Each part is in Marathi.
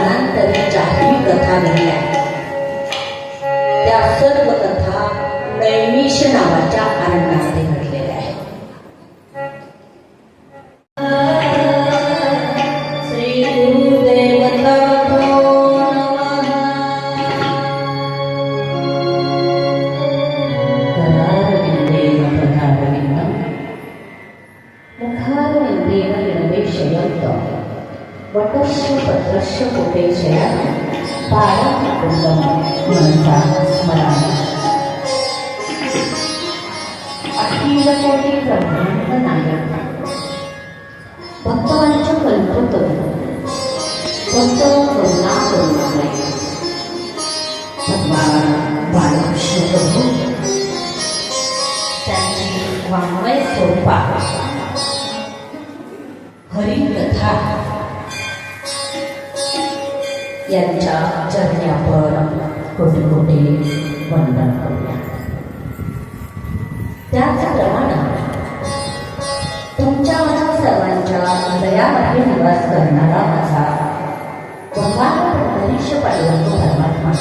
कालांतरी ज्याही कथा घडल्या त्या सर्व कथा नैमिष नावाच्या अरण्यामध्ये घडलेल्या आहेत. श्री गुरुदेवताभ्यो करारविंदेन पदारविंदं मुखारविंदेन विनवेशयन्तं वटस्य पत्रस्य कुपेशया पारकुंडं मनसा स्मरामि. अखिल कोटी ब्रह्मांड नायक भक्तांच्या कल्पतरू भक्त करुणा करुणामय भगवान बालकृष्ण प्रभू त्यांची वाङ्मय स्वरूपात हरिकथा यांच्या चरणी आपण कोटी कोटी वंदन करूया. त्याचप्रमाणे तुमच्या माझ्या सर्वांच्या हृदयामध्ये निवास करणारा माझा भगवान पंढरीश पांडुरंग परमात्मा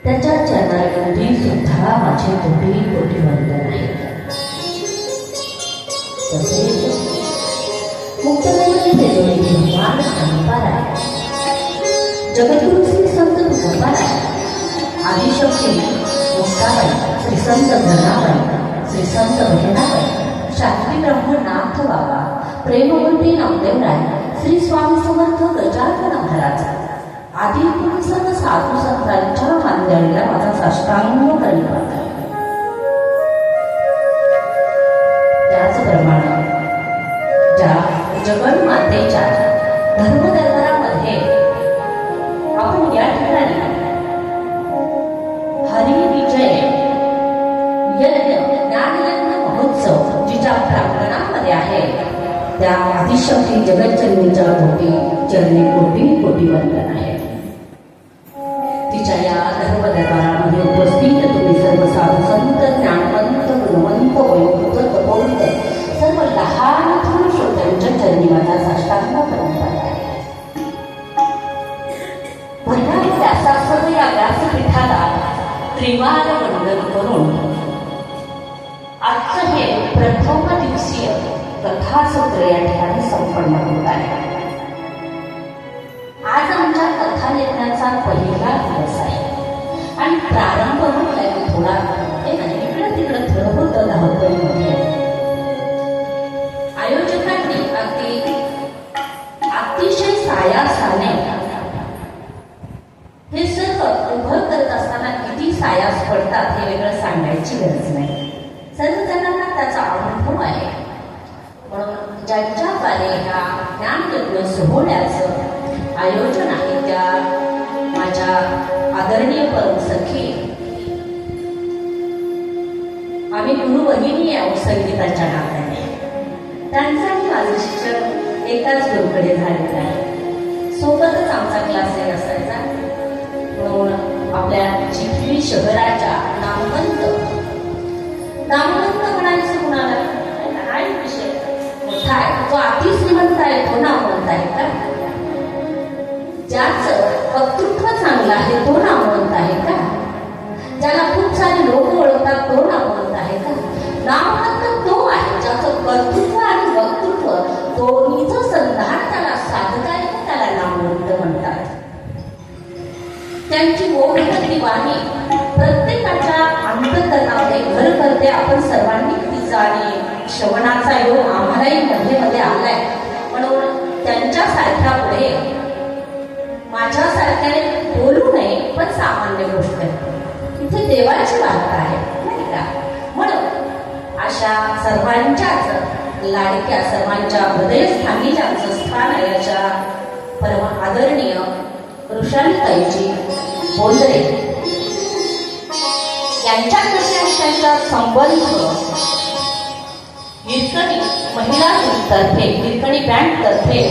त्याच्या चरणावरती सुद्धा माझे कोटी कोटी वंदन आहे. तसेच मुक्तमंत्री देवळी भगवान हनुमान जगद्गुरु श्री संत तुकोबाराय आदिशक्ती मुक्ताबाई श्री संत जनाबाई श्री संत बहिणाबाई शास्त्री ब्रह्मनाथ बाबा प्रेमवंती नामदेवराय श्री स्वामी समर्थ गजानन महाराज आदी सर्व साधू संतांच्या मांदियाला माझा साष्टांग प्रणिपात आहे. त्याचप्रमाणे ज्या जगन्मातेच्या धर्मदरबारामध्ये आपण या ठिकाणी हरिविजय यज्ञ ज्ञानयज्ञ महोत्सव जिच्या प्रांगणामध्ये आहे त्या आदिशक्ती जगज्जननीच्या कोटी चरणी कोटी कोटी वंदन आहे. तिच्या या धर्मदरबारामध्ये उपस्थित तुम्ही सर्व साधू संत ज्ञानवंत गुणवंत वयोवृद्ध तपोवंत सर्व लहान थोर श्रोत्यांच्या चरणी माझा साष्टांग प्रणिपात आहे. भगवान व्यासासह या व्यासपीठाला त्रिवार वंदन करून आजचं हे प्रथम दिवसीय कथासत्र या ठिकाणी संपन्न होत आहे. आज आमच्या कथा लेखनाचा पहिला दिवस आहे आणि प्रारंभ म्हटलाय थोडा इकडं तिकडं थोडं होतं धावपळीमध्ये. आयोजकांनी अतिशय सायासाने हे सर्व उभं करत असताना किती सायास पडतात हे वेगळं सांगायची गरज नाही. सर्व जणांना त्याचा अनुभव आहे. म्हणून ज्यांच्याद्वारे ह्या ज्ञानयज्ञ सोहळ्याचं आयोजन आहे त्या माझ्या आदरणीय परमसखी आम्ही गुरुभगिनी आहोत संगीताच्या नात्याने. त्यांचा आणि माझं शिक्षण एकाच गुरुकडे झालेलं आहे. सोबतच आमचा क्लासही असायचा. म्हणून आपल्या चिखली शहराच्या नामवंत म्हणायचं कुणाला काय विषय मोठा आहे तो अति श्रीमंत आहे तो नामवंत आहे का? ज्याचं वक्तृत्व चांगलं आहे तो नामवंत आहे का? ज्याला खूप सारे लोक ओळखतात तो नामवंत आहे का? नामवंत तो आहे ज्याचं कर्तृत्व आणि वक्तृत्व दोन्हीचं संधान त्याला साधता येतं, त्याला नामवंत म्हणतात. त्यांची गोविंदी वाणी प्रत्येकाच्या अंतःकरणामध्ये घर करते. आपण सर्वांनी तिचा आणि श्रवणाचा योग आम्हालाही मध्ये मध्ये आलाय. म्हणून त्यांच्यासारख्या पुढे माझ्यासारख्याने बोलू नये पण सामान्य गोष्ट आहे. इथे देवाची वार्ता आहे नाही का? म्हणून अशा सर्वांच्याच लाडक्या सर्वांच्या हृदयस्थानी ज्यांचं स्थान आहे अशा परम आदरणीय ऋषालीताईजी बोंद्रे यांच्या त्यांचा संबंध हिरकणी महिला तर्फे हिरकणी बँड तर्फे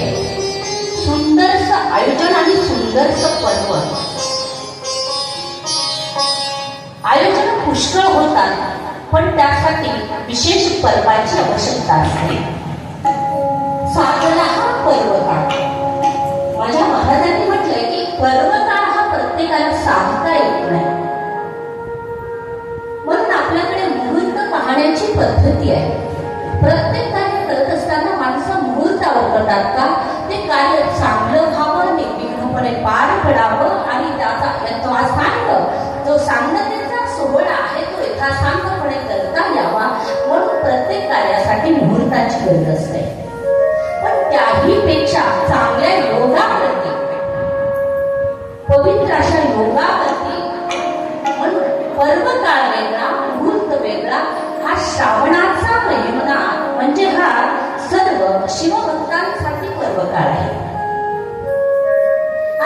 सुंदरसं आयोजन आणि सुंदरसं पर्व आयोजन पुष्कळ होतात पण त्यासाठी विशेष पर्वाची आवश्यकता असते. साधना हा पर्व काळ माझ्या महाराजांनी साधता येत नाही. म्हणून आपल्याकडे मुहूर्त पाहण्याची पद्धती आहे. प्रत्येक कार्य करत असताना माणसं मुहूर्तावर करतात का? ते कार्य चांगलं व्हावं, निर्विघ्नपणे पार पडावं आणि त्याचा यथासांग जो सांगतेचा सोहळा आहे तो यथासांगपणे करता यावा, म्हणून प्रत्येक कार्यासाठी मुहूर्ताची गरज असते. पण त्याही पेक्षा चांगल्या योगावरती, पवित्र अशा योगावरती, म्हणून पर्वकाळ वेगळा, मुहूर्त वेगळा, हा श्रावणाचा महिना म्हणजे हा सर्व शिवभक्तांसाठी पर्वकाळ आहे.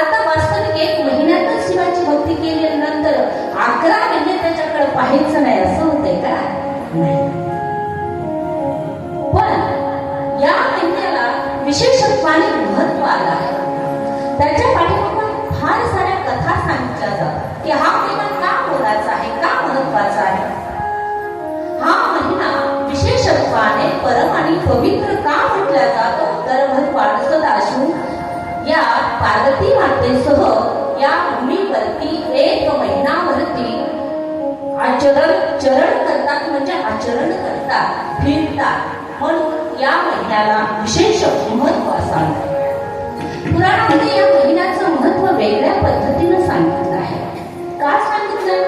आता वास्तविक 1 महिन्यातच शिवाची भक्ती केल्यानंतर 11 महिने त्याच्याकडे पाहायचं नाही असं होतंय का? नाही. पण या महिन्याला विशेषत्वाने महत्व आलं आहे. त्याच्या पाठीमागे फार साऱ्या कथा सांगितल्या जातात की हा महिना का मोलाचा आहे, का महत्वाचा आहे. हा महिना विशेषत्वाने परम आणि पवित्र का म्हटला जातो तर भगवान सदाशिव या पार्वती मातेसह या भूमीवरती 1 महिनावरती चरण करतात, म्हणजे आचरण करतात, फिरतात. म्हणून या महिन्याला विशेष महत्व सांगतात. पुराणामध्ये या महिन्याचं महत्व वेगळ्या पद्धतीनं सांगितलं आहे. का सांगितलं?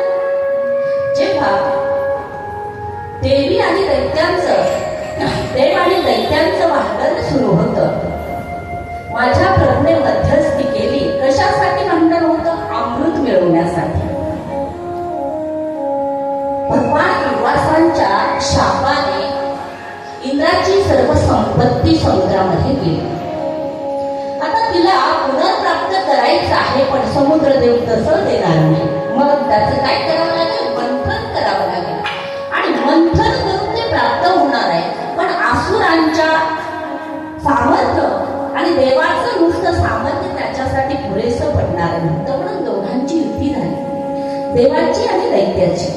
जेव्हा देव आणि दैत्यांचं भांडण सुरू होतं, माझ्या प्रभूने मध्यस्थी केली. कशासाठी भांडण होतं? अमृत मिळवण्यासाठी. भगवान दुर्वासांच्या शापाने इंद्राची सर्व संपत्ती समुद्रामध्ये गेली. आता तिला पुनर्प्राप्त करायचं आहे, पण समुद्रदेव तसं देणार नाही. मग त्याचं काय करावं लागेल? मंथन करावं लागेल. आणि मंथन करून ते प्राप्त होणार आहे. पण आसुरांच्या सामर्थ्य आणि देवाचं नुसतं सामर्थ्य त्याच्यासाठी पुरेसं पडणार नव्हतं. म्हणून दोघांची युती झाली, देवाची आणि दैत्याची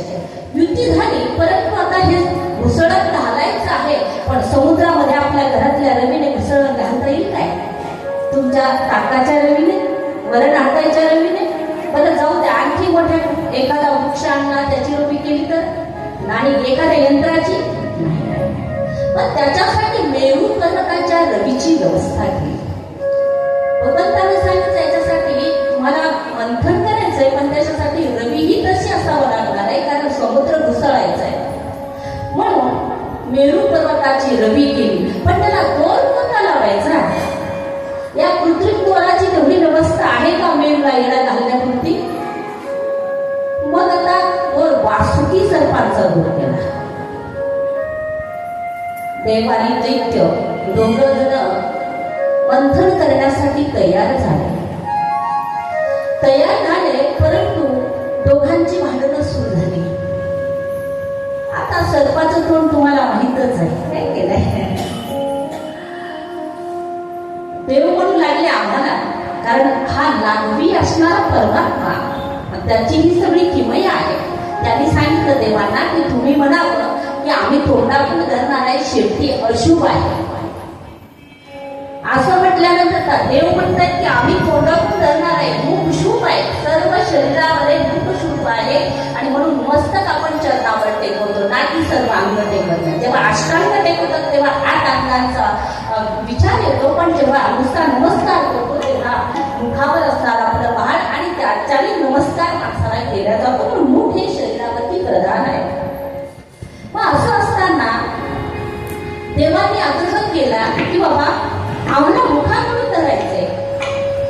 युती झाली. परंतु आता हे घुसळत घालायचं आहे, पण समुद्रामध्ये आपल्या घरातल्या रवीने घुसळत घालता येईल काय? तुमच्या ताकाच्या रवीने, वरण आटायच्या रवीने? बरं जाऊ द्या, आणखी मोठ्या एखादा वृक्ष आणला त्याची रवी केली तर, आणि एखाद्या यंत्राची नाही. पण त्याच्यासाठी मेरू पर्वताच्या रवीची व्यवस्था केली. भगवंताने सांगितलं याच्यासाठी तुम्हाला मंथन करायचंय, पण त्याच्यासाठी रवीही तशी असावं लागणार आहे, कारण समुद्र घुसळायचा आहे. म्हणून मेरू पर्वताची रवी केली. पण त्याला दोर कोणता लावायचा? या कृत्रिम दोराची तेवढी व्यवस्था आहे का मेरूला येणा घालण्यापुरती? मग आता दोर वासुकी सर्पांचा दोर केला. देव आणि दैत्य दोघं जण मंथन करण्यासाठी तयार झाले. परंतु दोघांची भांडणं सुरू झाली. आता सर्पाचं तोंड तुम्हाला माहितच आहे, काय केलंय? देव म्हणू लागले आम्हाला, कारण हा लाघवी असणारा परमात्मा, त्याची ही सगळी किमया आहे. त्यांनी सांगितलं देवांना की तुम्ही म्हणावं की आम्ही तोंडातून धरणार आहे, शेवटी अशुभ आहे. असं म्हटल्यानंतर देव म्हणतात की आम्ही तोंडातून धरणार आहे, मुख शुभ आहे, सर्व शरीरामध्ये मुख शुभ आहे, आणि म्हणून मस्तक आपण चरणावर टेकवतो, ना की सर्व अंग टेकत नाही. जेव्हा अष्टांग टेकवतात तेव्हा 8 अंगांचा विचार येतो, पण जेव्हा नुसता नमस्कार करतो तेव्हा मुखावर असणार आपलं पहाड आणि त्याच्याने नमस्कार माणसाला केला जातो. पण मुख हे शरीरावरती प्रधान आहे. मग असं असताना देवाने आग्रह केला की बाबा आम्हाला मुखाकडून धरायचंय.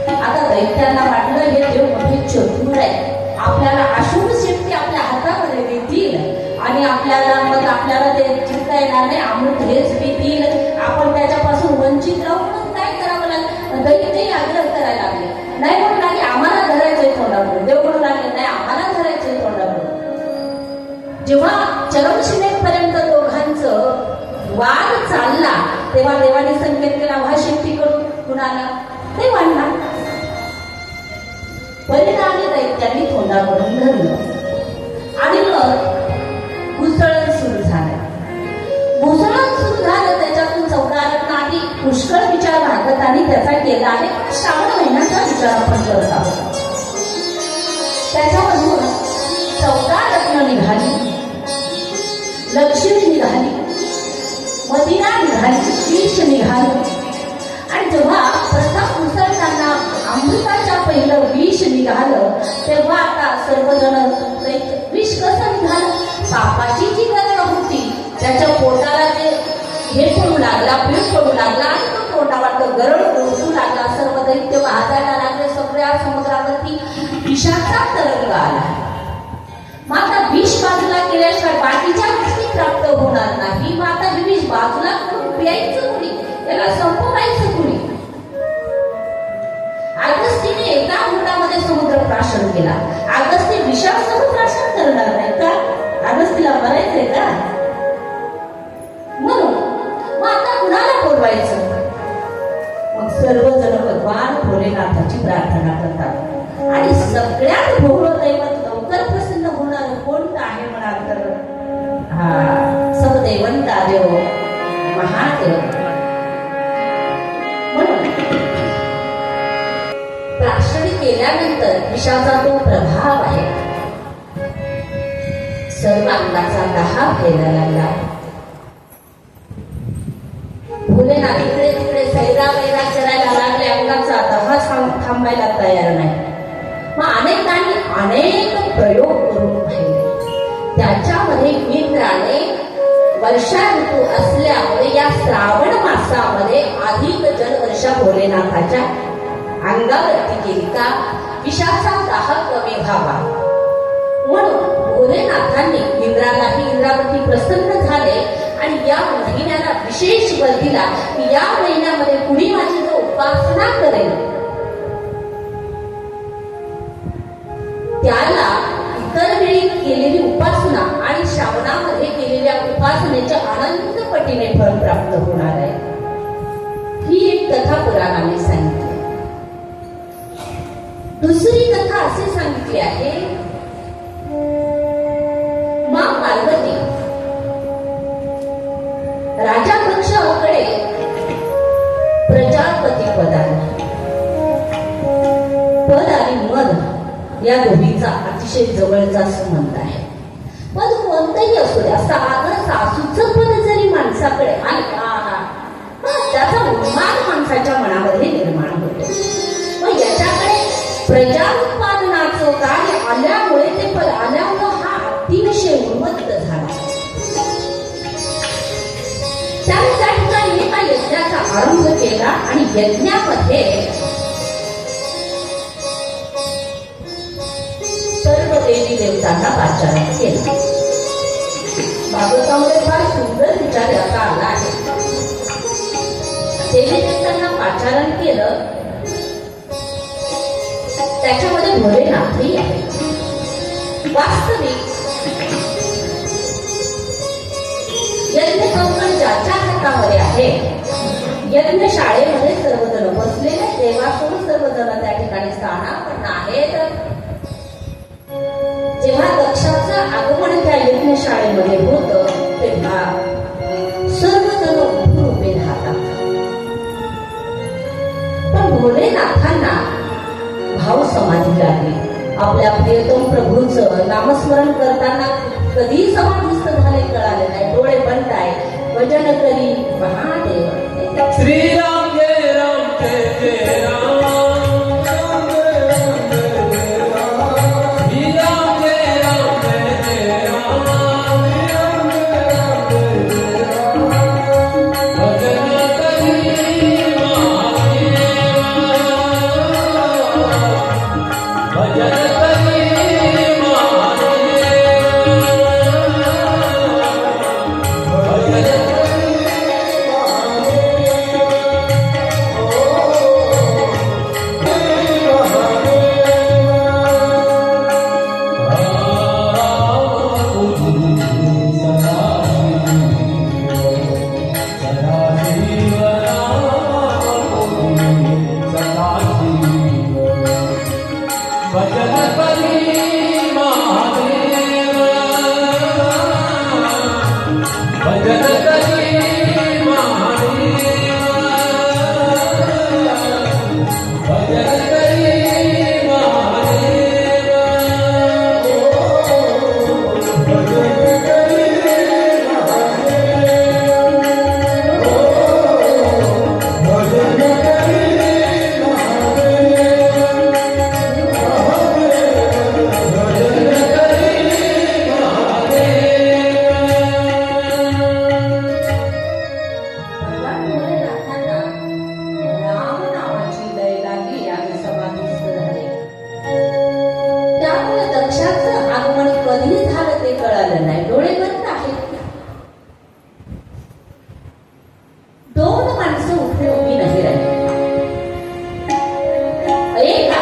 आता दैत्यांना वाटलं हे देव मोठे चतुर आहे, आपल्याला अशुभ शक्ती आपल्या हातामध्ये देतील आणि आपल्याला ते जिंकता येणार नाही, अमृत हेच देतील, आपण त्याच्यापासून वंचित राहू. म्हणून काय करावं लागेल? दैत्यही आग्रह करायला लागले. नाही म्हणू लागले आम्हाला धरायचंय तोंडाकडून. देव म्हणू लागले नाही आम्हाला धरायचंय तोंडाकडून. जेव्हा चरमशिमेपर्यंत दोघांचं वाद चालला तेव्हा देवाने संकेत केला महाशक्ती करून कुणाला? देवांना. परिणामी दैत्यांनी तोंडाकडून धरलं आणि मग घुसळण सुरू झालं. त्याच्यातून 14 रत्न आधी पुष्कळ विचार भागवतांनी त्याचा केला आहे. श्रावण महिन्याचा विचार आपण करत आहोत. त्या लक्ष्मी निघाली, मदिरा निघाली, विष निघालं. आणि जेव्हा प्रथम उसळताना अमृताच्या पहिलं विष निघालं तेव्हा आता सर्वजण विष कसं निघालं? पापाची जी गरज होती त्याच्या पोटाला ते हे पडू लागला, पीठ पडू लागला आणि तो पोटावर गरड ओढू लागला. सर्व दैत्य वाहताना लागले. सगळ्या समुद्रावरती विषाचा तरंग आला. माता विष बाजूला केल्याशिवाय बाकीच्या गोष्टी प्राप्त होणार नाही. माता हे विष बाजूला करून प्यायचं कुणी? त्याला संपवायचं कुणी? अगस्तीने एका घोटामध्ये समुद्र प्राशन केला. अगस्ती विषासह प्राशन करणार नाही का? अगस्तीला मरायचंय का? म्हणून मग आता कुणाला बोलवायचं? मग सर्वजण भगवान भोलेनाथाची प्रार्थना करतात. आणि सगळ्यात भोळं दैवत लवकर प्रसन्न होणार कोणतं आहे म्हणाल तर सबदैवंतादेव महादेव. म्हणून प्राशनी केल्यानंतर विषाचा तो प्रभाव आहे. सर्व अंगाचा दहा व्हायला लागला. भोलेनाथ इकडे तिकडे सैरा वैरा करायला लागले. अंगाचा दहा थांबायला तयार नाही. मग अनेकांनी अनेक प्रयोग करून पाहिले. त्याच्यामध्ये इंद्राने वर्षा ऋतू असल्यामुळे या श्रावण मासामध्ये अधिक जलवर्षा भोलेनाथाच्या अंगावरती केली का विषाचा दाह कमी व्हावा. म्हणून भोलेनाथांनी इंद्रावरती प्रसन्न झाले आणि या महिन्याला विशेष बल दिला की या महिन्यामध्ये कुणी माझी जो उपासना करेल त्याला इतर वेळी केलेली उपासना आणि श्रावणामध्ये केलेल्या उपासनेच्या अनंत पटीने फळ प्राप्त होणार आहे. ही एक कथा पुराणाने सांगितली. दुसरी कथा असे सांगितली आहे. मां पार्वती राजा दक्षाकडे प्रजापती पद आणि मद या दोन्हीचा अतिशय जवळचा संबंध आहे. पद कोणतंही असू द्या, साधं सासूचं पद जरी माणसाकडे त्याचा उन्माद माणसाच्या मनामध्ये निर्माण होतो. मग याच्याकडे प्रजा उत्पादनाचं कार्य आल्यामुळे ते पद आल्यामुळे हा अतिशय उन्मत्त झाला. त्याने त्या ठिकाणी एका यज्ञाचा आरंभ केला आणि यज्ञामध्ये सर्व देवी देवतांना पाचारण केलं. भागवतामध्ये फार सुंदर विचार याचा आला आहे. देवी देवतांना पाचारण केलं. त्याच्यामध्ये भोलेनाथही आहे. वास्तविक यज्ञ कंकण ज्याच्या हातामध्ये आहे. यज्ञ शाळेमध्ये सर्वजण बसलेले देवासोबत सर्वजण त्या ठिकाणी स्थानापन्न आहेत. जेव्हा दक्षाचं आगमन त्या यज्ञ शाळेमध्ये होतं तेव्हा सर्वजण उभे राहतात. पण भोलेनाथांना भाव समाधी लागली. आपल्या प्रियतम प्रभूचं नामस्मरण करताना कधी समाधीस्थ झाले कळाले नाही. डोळे बंद आहे. भजन करी महादेव. श्रीराम जय राम जय जय राम.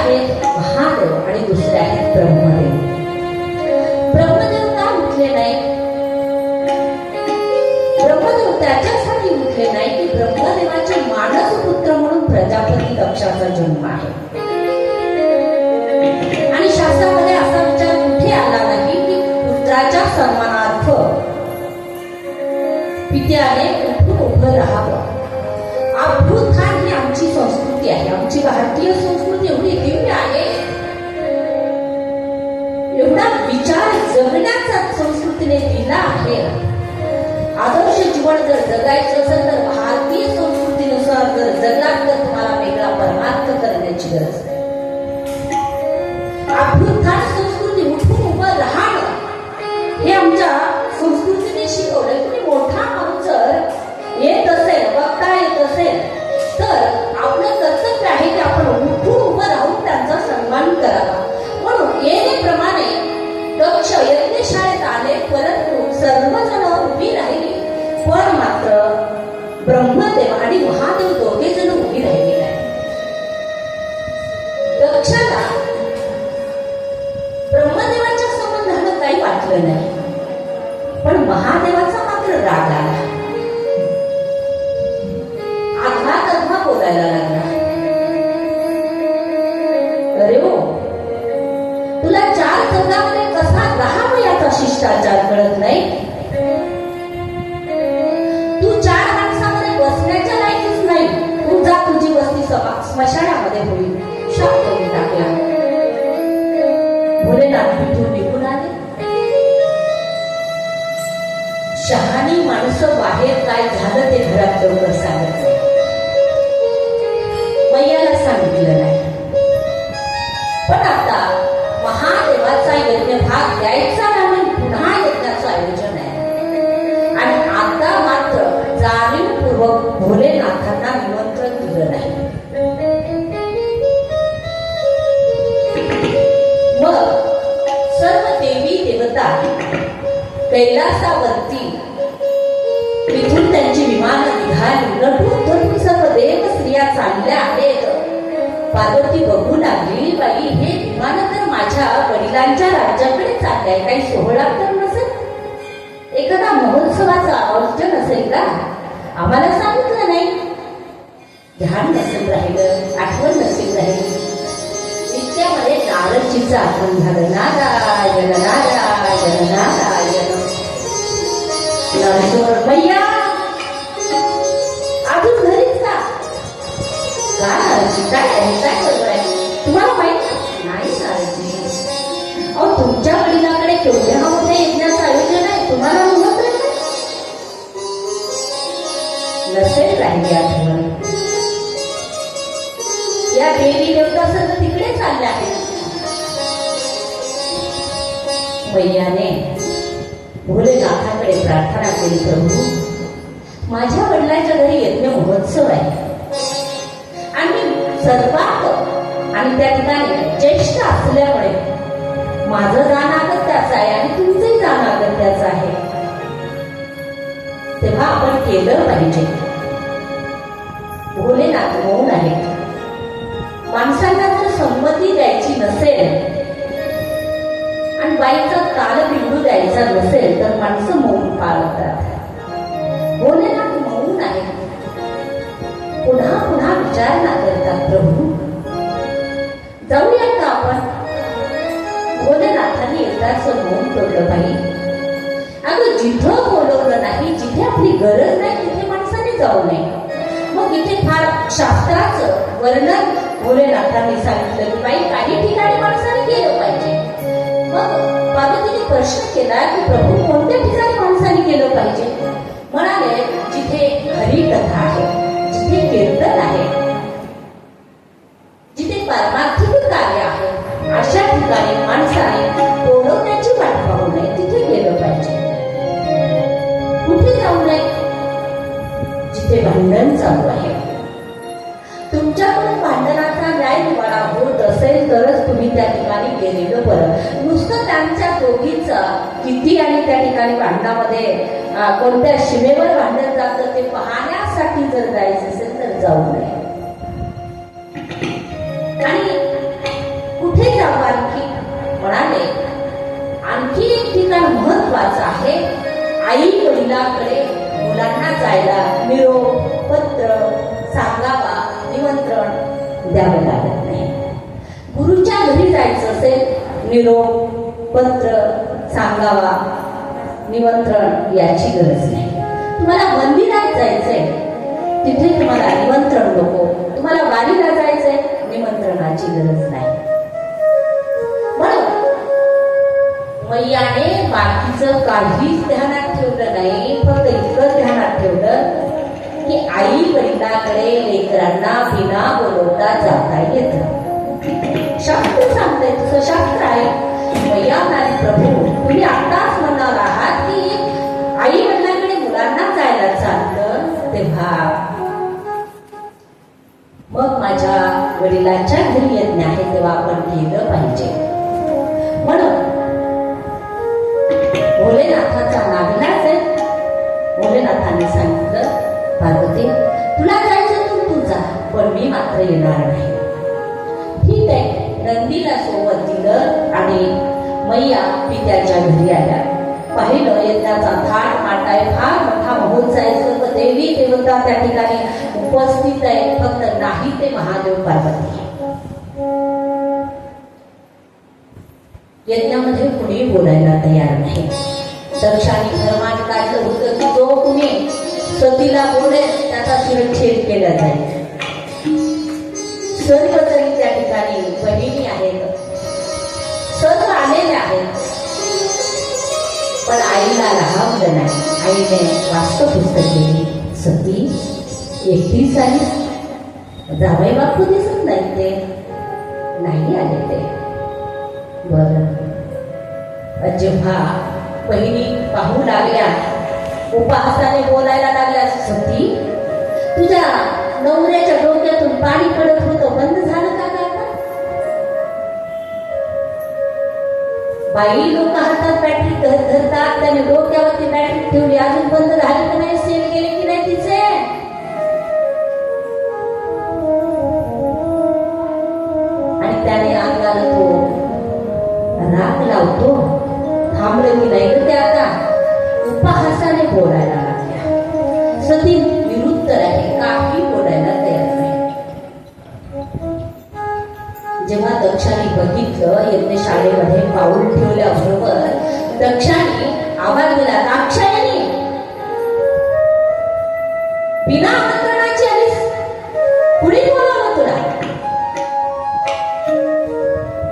आहेत महादेव आणि दुसरे आहेत ब्रह्मदेव. ब्रह्मदेव का उठले नाही? ब्रह्मदेव त्याच्यासाठी उठले नाही की ब्रह्मदेवाचे मानस पुत्र म्हणून प्रजापती दक्षाचा जन्म आहे. आणि शास्त्रामध्ये असा विचार कुठे आला नाही की पुत्राच्या सन्मानार्थ पित्याने उठून उभं राहावं. अभ्युत्थान ही आमची संस्कृती आहे. आमची भारतीय संस्कृती एवढी दिव्य आहे, एवढा विचार जगण्याचा संस्कृतीने दिला आहे. आदर्श जीवन जर जगायचं असेल तर भारतीय संस्कृतीनुसार जर जगलात तर तुम्हाला वेगळा परमार्थ करण्याची गरज नाही. अभ्युत्थान संस्कृती, उठून उभं राहणं हे आमच्या संस्कृतीने शिकवलंय. कुणी मोठा माणूस जर येत असेल, बघता येत असेल तर आपलं कर्तव्य आहे की आपण उठून उभं राहून त्यांचा सन्मान करावा. म्हणून येण्याप्रमाणे दक्ष यज्ञशाळेत आले, परंतु सर्वजण उभी राहिली, पण मात्र ब्रह्मदेव आणि महादेव दोघे जण उभी राहिली नाही. दक्षाला ब्रह्मदेवाच्या संबंधानं काही वाटलं नाही, पण महादेवाचा मात्र राग आला. अधवा बोलायला लागला. अरे हो, तुला 4 चौघामध्ये कसा राहावा याचा शिष्टाचार कळत नाही. तू 4 माणसामध्ये बसण्याच्या लायकीच नाही. तू जा, तुझी वस्ती स्मशानामध्ये होईल. शाप देऊन टाकला. भोलेनाथ तिथून निघून आले. शहाणी माणसं बाहेर काय झालं ते घरात लवकर सांगत नाही. मैयाला सांगितलं नाही. पण आता महादेवाचा यज्ञ भाग द्यायचा नाही, पुन्हा यज्ञाचं आयोजन आहे. आणि आता मात्र जाणीवपूर्वक भोलेनाथांना निमंत्रण दिलं नाही. मग सर्व देवी देवता कैलासावरती तिथून त्यांची विमानं निघाली. नटून थटून सर्व देव स्त्रिया चालल्या आहेत. पार्वती बघू लागली, बाई हे विमान तर माझ्या वडिलांच्या राज्याकडे चाललंय, काही सोहळा तर नसेल, एखादा महोत्सवाचा आयोजन असेल का? आम्हाला सांगितलं नाही. ध्यान नसेल राहिलं, आठवण नसेल राहिली. इतक्यामध्ये नारदजीचं आगमन झालं. नारायण नारायण नारायण. मैया अजून घरीच का? नारदजी काय आहे, काय बरोबर आहे? तुम्हाला माहित नाही नारदजी? अहो, तुमच्या वडिलांकडे केवढ्या मोठ्या यज्ञाचं आयोजन आहे, तुम्हाला निमंत्रण नसेल राहिली आठवण. या देवी देवता सर्व तिकडे चालल्या आहेत. मैयाने भोलेनाथाकडे प्रार्थना केली, प्रभू माझ्या वडिलांच्या घरी यज्ञ महोत्सव आहे आणि सर्वात आणि त्या ठिकाणी ज्येष्ठ असल्यामुळे माझं जाणं अगत्याचं आहे आणि तुमचंही जाणं अगत्याचं आहे. तेव्हा आपण केलं पाहिजे. भोलेनाथ मौन आहे. माणसांना जर संमती द्यायची नसेल आणि बाईचा तालबिंदू द्यायचा नसेल तर माणसं मौन पाळतात. भोलेनाथ मौन आहे. पुन्हा पुन्हा विचारणा करतात, प्रभू जाऊया का आपण? भोलेनाथांनी एकदाच मौन तोडलं. बाई अगं, जिथं बोलवलं नाही, जिथे आपली गरज नाही तिथे माणसाने जाऊ नये. मग इथे फार शास्त्राचं वर्णन भोलेनाथांनी सांगितलं की बाई काही ठिकाणी माणसाने गेलं पाहिजे. मग पार्वतीने प्रश्न केला की प्रभू कोणत्या ठिकाणी माणसाने केलं पाहिजे? म्हणाले जिथे हरिकथा आहे, जिथे कीर्तन आहे, जिथे परमार्थिक कार्य आहे, अशा ठिकाणी माणसाने बोलवण्याची वाट पाहू नये, तिथे गेलं पाहिजे. कुठे जाऊ नये? जिथे भांडण चालू आहे. तुमच्याकडून भांडणाचा न्याय निवाडा होत असेल तरच तुम्ही त्या ठिकाणी गेलेलं बरं. नुसतं त्यांच्या दोघींचा किती आणि त्या ठिकाणी भांडणामध्ये कोणत्या सीमेवर भांडण जातं ते पाहण्यासाठी जर जायचं असेल तर जाऊ नये. आणि ठिकाण महत्वाचं आहे. आई वडिलाकडे मुलांना जायला निरोप पत्र सांगावा निमंत्रण द्यावं लागत नाही. गुरुच्या घरी जायचं असेल निरोप पत्र सांगावा निमंत्रण याची गरज नाही. तुम्हाला मंदिरात जायचंय तिथे तुम्हाला निमंत्रण नको. तुम्हाला वारीला जायचंय निमंत्रणाची गरज नाही. म्हणून मैयाने बाकीचं काहीच ध्यानात ठेवलं नाही. फक्त इतकं ध्यानात ठेवलं की आई वडिलाकडे लेकरांना बिना बोलवता जाता येतं. शास्त्र सांगतंय तसं शास्त्र आहे. मैया म्हणाली प्रभू तुम्ही आताच म्हणणार आहात की आई वडिलांकडे मुलांना जायला चालतं तेव्हा मग माझ्या वडिलांच्या घरी यज्ञ आहे तेव्हा आपण केलं पाहिजे. म्हणून भोलेनाथाचा नाविलाज आहे. भोलेनाथाने सांगितलं पार्वती तुला जायचं तू जा पण मी मात्र येणार नाही. ठीक आहे. नंदीला सोबत दिलं आणि मैया पित्याच्या घरी आल्या. पाहिलं यज्ञाचा थाट मांडाय फार मोठा महोत्सव आहे. सर्व देवी देवता त्या ठिकाणी उपस्थित आहे. फक्त नाही ते महादेव पार्वती. यज्ञामध्ये कुणी बोलायला तयार नाही. दक्षाने धर्माने काढलं होतं की जो कुणी सतीला बोलेल त्याचा शिरच्छेद केला जाईल. सर्व जरी त्या ठिकाणी बहिणी आहेत सर्व आलेले आहेत पण आईला राहावलं नाही. आईने वास्तवपुस्तक केली. सती एकटीच आली जावई बापू दिसत नाही ते नाही आले ते. बर जेव्हा बहिणी पाहू लागल्या उपहासाने बोलायला लागल्या सती तुझ्या नवऱ्याच्या डोक्यातून पाणी पडत होतं बंद झालं का आता? बाई लोक हातात बॅटरी धरतात त्याने डोक्यावरती बॅटरी ठेवली अजून बंद झाली की नाही सेल गेले की नाही तिचे? आणि त्याने अंगाला तो राग लावतो. थांबलं की नाही ते आता उपहासाने बोलायला लागल्या. सती विरुद्ध आहे काही बोलायला तयार नाही. जेव्हा दक्षाने बघितलं यज्ञशाळेमध्ये पाऊल ठेवल्याबरोबर दक्षाने आवाज दिला दाक्षायणी बिना आमंत्रणाची आलीस कुणी बोलावलं तुला?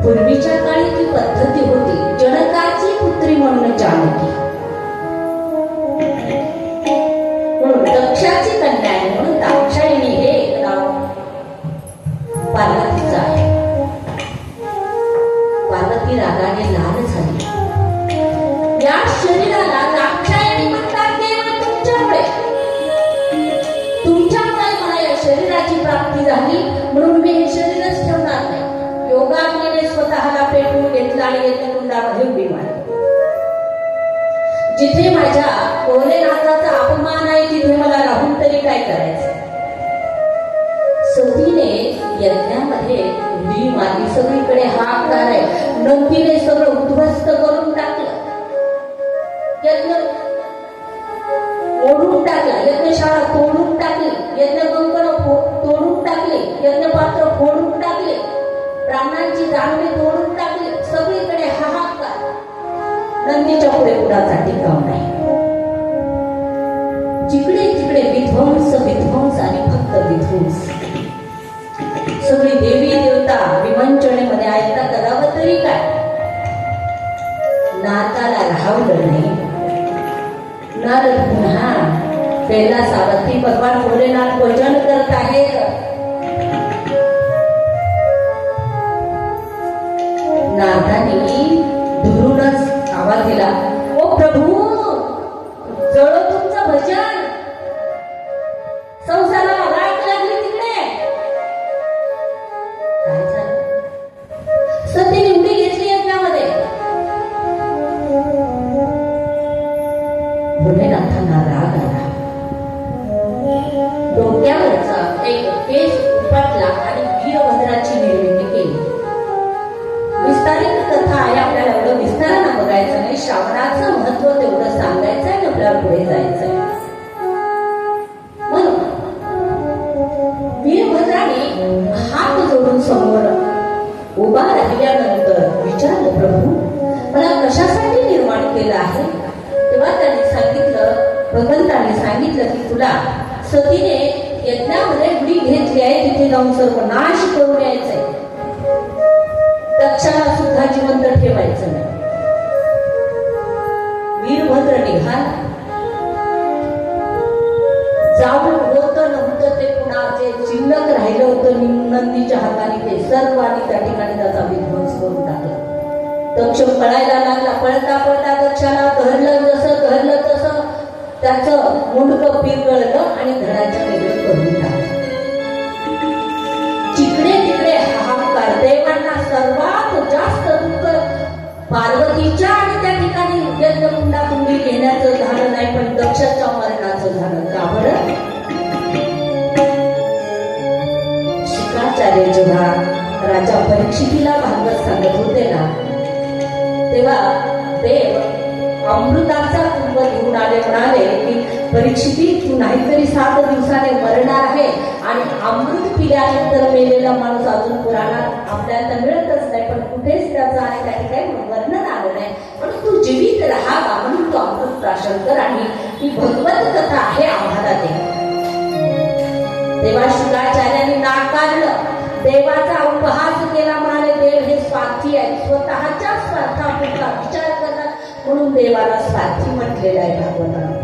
पूर्वीच्या काळी ती पद्धती होती. जनकाची पुत्री म्हणून जानकी म्हणून दक्षाची कन्या आहे म्हणून दाक्षायणी हे एक नाव पार्वतीचं आहे. पार्वती रागाने लाल झाली. या शरीराला दाक्षायणी म्हणतात केवळ तुमच्यामुळे. तुमच्यामुळे मला या शरीराची प्राप्ती झाली म्हणून मी हे शरीरच ठेवणार नाही. योगाग्नीने स्वतःला पेटवून घेतला आणि यज्ञकुंडामध्ये उडी मारली. जिथे माझ्या भोलेनाथाचा अपमान आहे तिथे मला राहून तरी काय करायचं? सतीने यज्ञामध्ये उडी मारली. सगळीकडे हाहाकार आहे. नंदीने सगळं उद्ध्वस्त करून टाकलं. यज्ञ ओढून टाकला. यज्ञशाळा तोडून टाकली. यज्ञ कंकण तोडून टाकले. यज्ञपात्र फोडून टाकले. ब्राह्मणांची दानवे तोडून टाकली. सगळीकडे हाहाकार. नंदीच्या पुढे कुणाचा टिकाव नाही. जिकडे तिकडे विध्वंस विध्वंस आणि फक्त विध्वंस. सगळी देवी देवता विमंचनेमध्ये आहेत तर करावं तरी काय? नाताला राहावलं नाही. नारद पुन्हा कैलासावरती भगवान भोलेनाथ भजन करत आहेत. नारदांनी दुरूनच आवाज दिला ओ प्रभू जळो तुमचं भजन. संसाराला राख लागली तिकडे. काय झालं? सतीने उडी घेतली यज्ञामध्ये. भोलेनाथांना राग आला. डोक्यावरचा एक केस उपटला आणि वीरभद्राची निर्मिती केली. विस्तारित कथा आहे. आपल्याला एवढं विस्तारानं बघायचं नाही. श्रावणाचं महत्व तेवढं सांगायचं आहे, आपल्याला पुढे जायचंय. म्हणून वीरभद्राने हात जोडून समोर उभा राहिल्यानंतर विचारलं, प्रभू मला कशासाठी निर्माण केलं आहे? तेव्हा त्यांनी सांगितलं, भगवंताने सांगितलं की तुला सतीने यज्ञामध्ये उडी घेतली आहे, तिथे जाऊन सर्व नाश करून यायचंय, दक्षाला सुद्धा जिवंत ठेवायचं नाही. वीरभद्र निघाला. जाऊन होतं नव्हतं ते कुणाचे चिल्लक राहिलं होतं नंदीच्या हाताने ते सर्व आणि त्या ठिकाणी त्याचा विध्वंस करून टाकला. दक्ष पळायला लागला. पळता पळता दक्षाला घडलं तसं त्याचं मुंडकं पिरगळलं आणि धडाच्या वेगळं करून टाकलं. जिकडे तिकडे हाहाकार. देवांना सर्वात जास्त दुःख पार्वतीच्या आणि त्या ठिकाणी यज्ञकुंडाकुंडी घेण्याचं झालं नाही, पण दक्षाच्या मरणाचं झालं. का बरं? शुक्राचार्य जेव्हा राजा परीक्षितीला भागवत सांगत होते ना, तेव्हा देव अमृताचा कुंभ घेऊन आले. म्हणाले की परीक्षिती, तू नाहीतरी 7 दिवसाने मरणार आहे आणि अमृत पिल्यानंतर मेलेला माणूस अजून पुराणात आपल्याला मिळतच नाही, पण कुठेच त्याचं आणि त्या ठिकाणी वर्णन आलं नाही. पण तू जीवित राहावा म्हणून तू अमृत प्राशन कर आणि ही भगवत कथा आहे आम्हाला दे. तेव्हा शुक्राचार्यांनी नाकारलं. देवाचा उपहास केला. म्हणाले देव हे स्वार्थी आहे, स्वतःच्या स्वार्थापुरता विचार करतात, म्हणून देवाला स्वार्थी म्हटलेलं आहे भागवताने.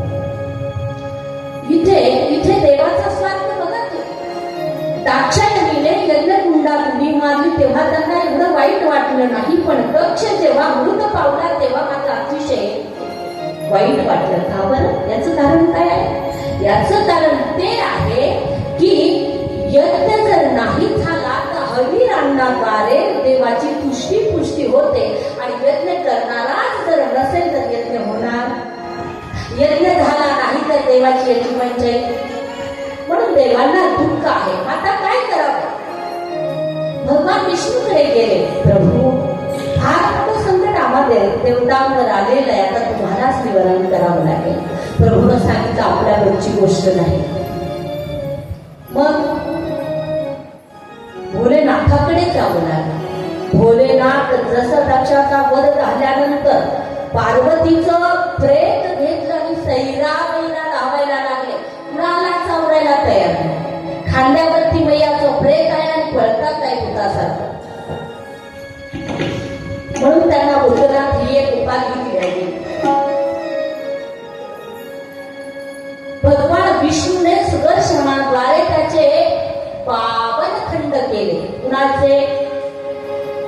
इथे देवाचा स्वार्थ बघा. दाक्षायणीने यज्ञकुंडात उडी मारली तेव्हा त्यांना एवढं वाईट वाटलं नाही, पण दक्ष जेव्हा मृत पावला तेव्हा मात्र अतिशय वाईट वाटलं. का बरं? याचं कारण काय आहे? याचं कारण ते आहे की यज्ञ जर नाही झाला तर हविरांनाद्वारे देवाची पुष्टी होते आणि यज्ञ करणाराच जर नसेल तर यज्ञ होणार. यज्ञ झाला नाही तर देवाची याची पंचायत. म्हणून देवांना दुःख आहे. आता काय करावं? भगवान विष्णूकडे गेले. प्रभू, फार मोठं संकट आम्हाला देवतांवर आलेलं आहे, आता तुम्हालाच निवारण करावं लागेल. प्रभूनं सांगितलं आपल्यावरची गोष्ट नाही. मग भोलेनाथाकडे जावं लागलं. भोलेनाथ जसं दक्षाचा वध झाल्यानंतर पार्वतीचं प्रेत घेतलं आणि सैराबाईला लावायला लागले. कुणाला चावरायला तयार नाही. खांद्यावरती मैयाचं प्रेत आहे आणि पळतात आहे भूतासारखं. म्हणून त्यांना भूतनाथ ही एक उपाधी दिली गेली. भगवान विष्णूने सुदर्शनाद्वारे त्याचे 52 खंड केले. कुणाचे?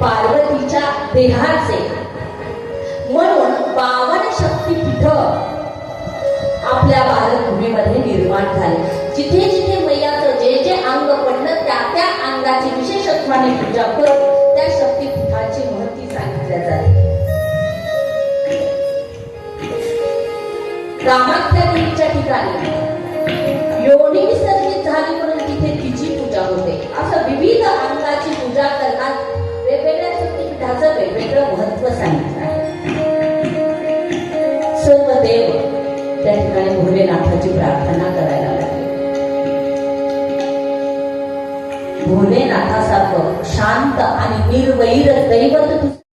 पार्वतीच्या देहाचे. म्हणून 52 शक्तीपीठ आपल्या भारतभूमीमध्ये निर्माण झाले. जिथे जिथे मैयाचं जे जे अंग पडलं त्या अंगाची विशेषत्वाने पूजा करून त्या शक्तीपीठाची महती सांगितल्या जाते. कामाख्या ठिकाणी योनी विसर्जित झाली म्हणून तिथे तिची पूजा होते. असं विविध अंगाची पूजा करण्यात वेगवेगळ्या शक्तीपीठाचं वेगवेगळं महत्व सांगितलं आहे. सर्व देव त्या ठिकाणी भोलेनाथाची प्रार्थना करायला लागले. भोलेनाथासारखं शांत आणि निर्वैर दैवत